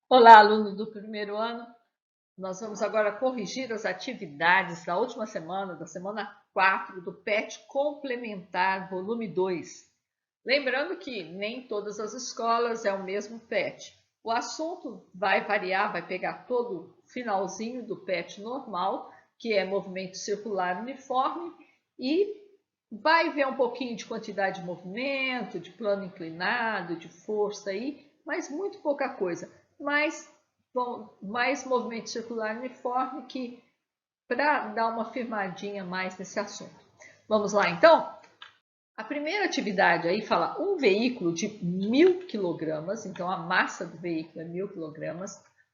Olá, aluno do primeiro ano. Nós vamos agora corrigir as atividades da última semana, da semana 4 do PET Complementar, volume 2. Lembrando que nem todas as escolas é o mesmo PET. O assunto vai variar, vai pegar todo o finalzinho do PET normal, que é movimento circular uniforme, e vai ver um pouquinho de quantidade de movimento, de plano inclinado, de força aí, mas muito pouca coisa. Mas bom, mais movimento circular uniforme que para dar uma firmadinha mais nesse assunto. Vamos lá então? A primeira atividade aí fala um veículo de 1.000 kg, então a massa do veículo é 1.000 kg,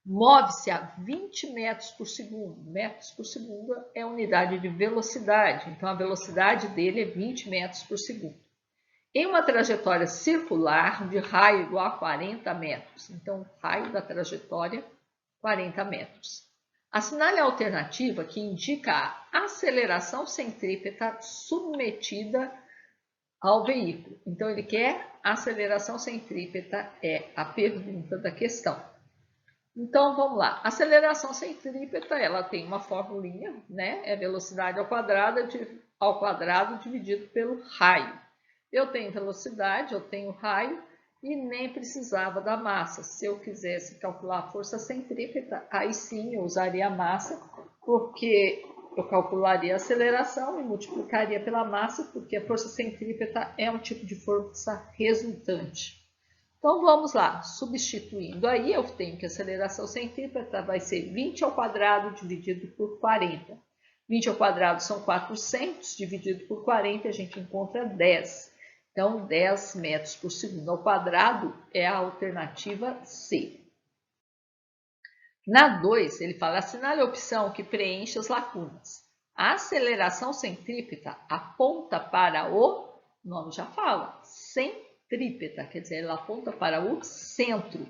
move-se a 20 metros por segundo. Metros por segundo é a unidade de velocidade, então a velocidade dele é 20 metros por segundo. Em uma trajetória circular de raio igual a 40 metros, então raio da trajetória 40 metros. Assinale a alternativa que indica a aceleração centrípeta submetida ao veículo. Então, ele quer aceleração centrípeta, é a pergunta da questão. Então, vamos lá. Aceleração centrípeta, ela tem uma formulinha, né? É velocidade ao quadrado dividido pelo raio. Eu tenho velocidade, eu tenho raio, e nem precisava da massa. Se eu quisesse calcular a força centrípeta, aí sim eu usaria a massa, porque eu calcularia a aceleração e multiplicaria pela massa, porque a força centrípeta é um tipo de força resultante. Então vamos lá, substituindo aí, eu tenho que a aceleração centrípeta vai ser 20 ao quadrado dividido por 40. 20 ao quadrado são 400, dividido por 40 a gente encontra 10. Então, 10 metros por segundo ao quadrado é a alternativa C. Na 2, ele fala, assinale a opção que preenche as lacunas. A aceleração centrípeta aponta para o nome já fala, centrípeta, quer dizer, ela aponta para o centro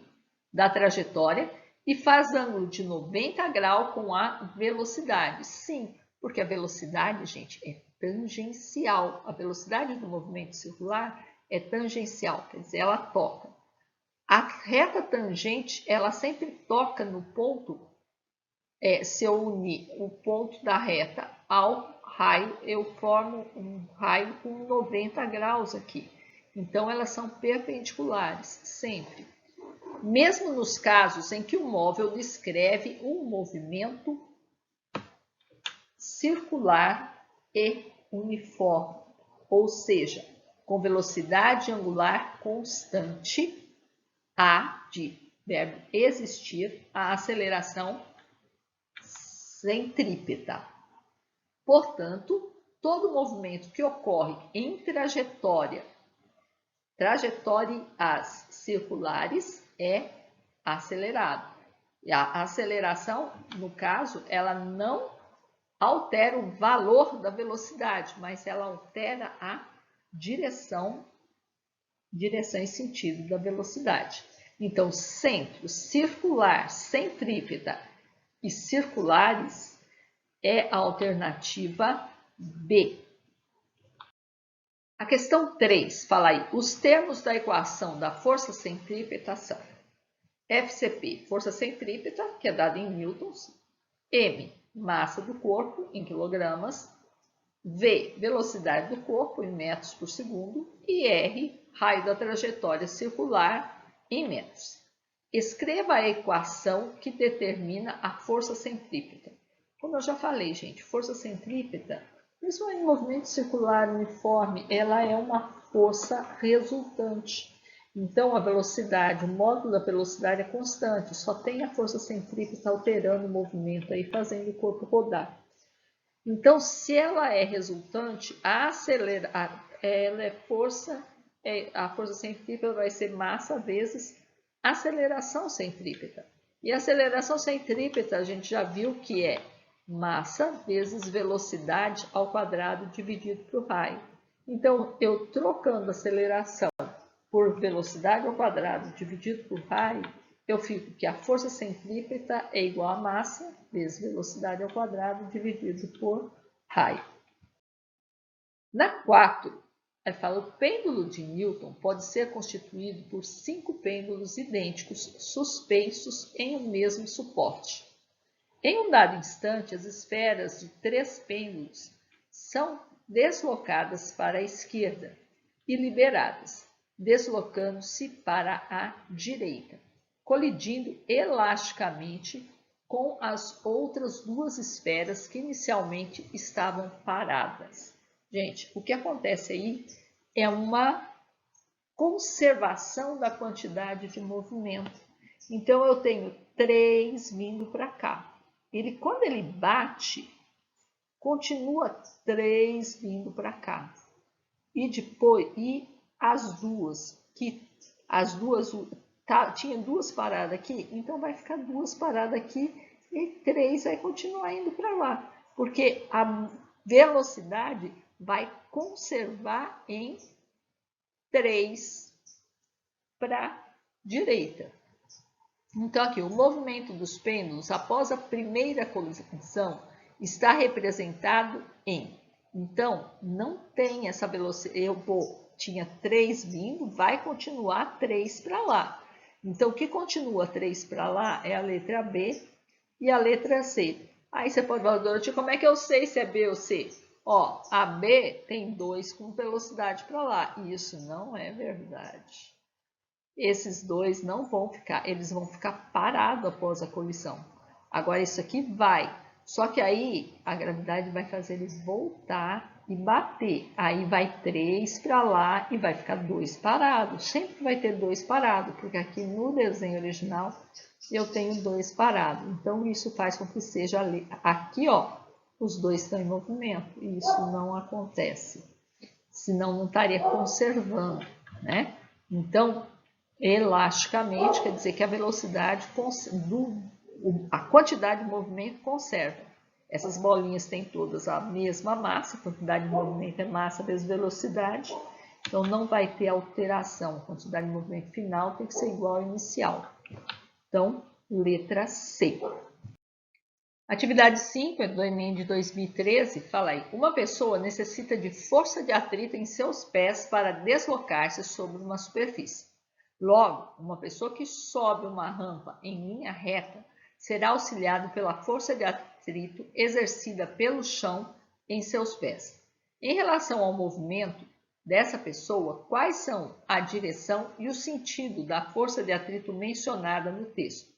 da trajetória e faz ângulo de 90 graus com a velocidade. Sim, porque a velocidade, gente, é tangencial. A velocidade do movimento circular é tangencial, quer dizer, ela toca. A reta tangente, ela sempre toca no ponto, se eu unir o ponto da reta ao raio, eu formo um raio com 90 graus aqui. Então, elas são perpendiculares, sempre. Mesmo nos casos em que o móvel descreve um movimento circular e uniforme, ou seja, com velocidade angular constante, há de verbo existir a aceleração centrípeta. Portanto, todo movimento que ocorre em trajetórias circulares é acelerado. E a aceleração, no caso, ela não altera o valor da velocidade, mas ela altera a direção e sentido da velocidade. Então, centro, circular, centrípeta e circulares é a alternativa B. A questão 3 fala aí, os termos da equação da força centrípeta são FCP, força centrípeta, que é dada em newtons, M, massa do corpo, em quilogramas, V, velocidade do corpo, em metros por segundo, e R, raio da trajetória circular, em metros. Escreva a equação que determina a força centrípeta. Como eu já falei, gente, força centrípeta, mesmo em movimento circular uniforme, ela é uma força resultante. Então, a velocidade, o módulo da velocidade é constante, só tem a força centrípeta alterando o movimento aí, fazendo o corpo rodar. Então, se ela é resultante, ela é força, a força centrípeta vai ser massa vezes aceleração centrípeta. E a aceleração centrípeta a gente já viu que é massa vezes velocidade ao quadrado dividido por raio. Então, eu trocando aceleração por velocidade ao quadrado dividido por raio, eu fico que a força centrípeta é igual a massa vezes velocidade ao quadrado dividido por raio. Na 4, Ele fala, o pêndulo de Newton pode ser constituído por 5 pêndulos idênticos suspensos em um mesmo suporte. Em um dado instante, as esferas de 3 pêndulos são deslocadas para a esquerda e liberadas, deslocando-se para a direita, colidindo elasticamente com as outras 2 esferas que inicialmente estavam paradas. Gente, o que acontece aí é uma conservação da quantidade de movimento. Então, eu tenho 3 vindo para cá. Quando ele bate, continua 3 vindo para cá. E depois, as duas tinha 2 paradas aqui, então vai ficar 2 paradas aqui e 3 vai continuar indo para lá. Porque a velocidade vai conservar em 3 para a direita. Então, aqui, o movimento dos pêndulos após a primeira colisão está representado em. Então, não tem essa velocidade. Tinha 3 vindo, vai continuar 3 para lá. Então, o que continua 3 para lá é a letra B e a letra C. Aí você pode falar, Dorothy, como é que eu sei se é B ou C? Ó, a B tem 2 com velocidade para lá. Isso não é verdade. Esses 2 não vão ficar, eles vão ficar parados após a colisão. Agora, isso aqui vai. Só que aí a gravidade vai fazer eles voltar e bater. Aí vai 3 para lá e vai ficar 2 parados. Sempre vai ter 2 parados, porque aqui no desenho original eu tenho 2 parados. Então, isso faz com que seja ali. Aqui, ó, os 2 estão em movimento. E isso não acontece. Senão, não estaria conservando, né? Então, elasticamente quer dizer que a velocidade, a quantidade de movimento conserva. Essas bolinhas têm todas a mesma massa, a quantidade de movimento é massa vezes velocidade, então não vai ter alteração. A quantidade de movimento final tem que ser igual ao inicial. Então, letra C. Atividade 5, do Enem de 2013, fala aí. Uma pessoa necessita de força de atrito em seus pés para deslocar-se sobre uma superfície. Logo, uma pessoa que sobe uma rampa em linha reta será auxiliado pela força de atrito exercida pelo chão em seus pés. Em relação ao movimento dessa pessoa, quais são a direção e o sentido da força de atrito mencionada no texto?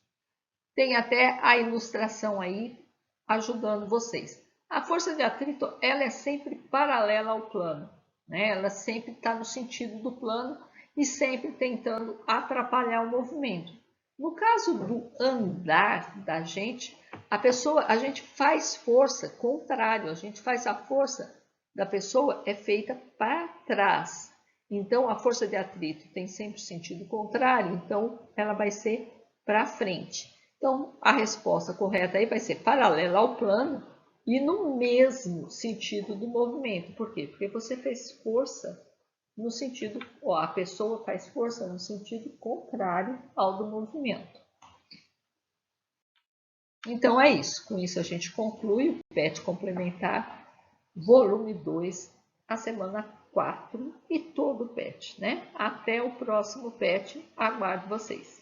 Tem até a ilustração aí ajudando vocês. A força de atrito, ela é sempre paralela ao plano, né? Ela sempre está no sentido do plano e sempre tentando atrapalhar o movimento. No caso do andar da gente, a gente faz força contrário, a gente faz a força da pessoa é feita para trás. Então, a força de atrito tem sempre sentido contrário, então ela vai ser para frente. Então, a resposta correta aí vai ser paralela ao plano e no mesmo sentido do movimento. Por quê? Porque você fez força no sentido, a pessoa faz força no sentido contrário ao do movimento. Então é isso. Com isso a gente conclui o PET complementar, volume 2, a semana 4 e todo o PET, né? Até o próximo PET. Aguardo vocês.